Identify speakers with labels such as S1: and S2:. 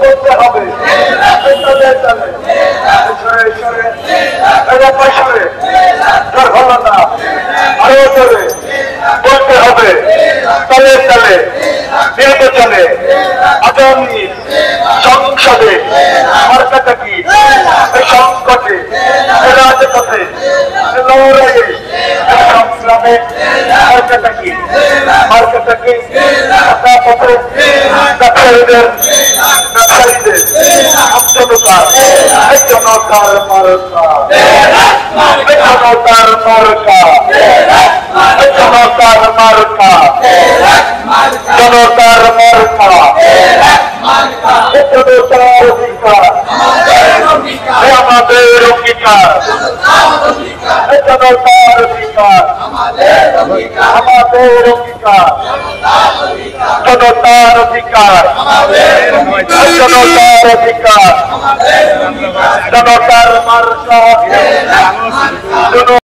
S1: বলতে হবে হলো না, আরো জোরে বলতে হবে। তালে তালে নির্বাচনে আগামী সংসদে মার্কাটা কি সংকটে রাজপথে লড়াইয়ে সংগ্রামে মার্কাটা কি পথে ব্যবসায়ীদের জনতার মার্কা জনতার মার্কা জনতার মার্কা জনতার মার্কা জনতার অধিকার আমাদের অঙ্গীকার জনতার অধিকার আমাদের অঙ্গীকার জনতার অধিকার জনতার অধিকার জনতার মার্কা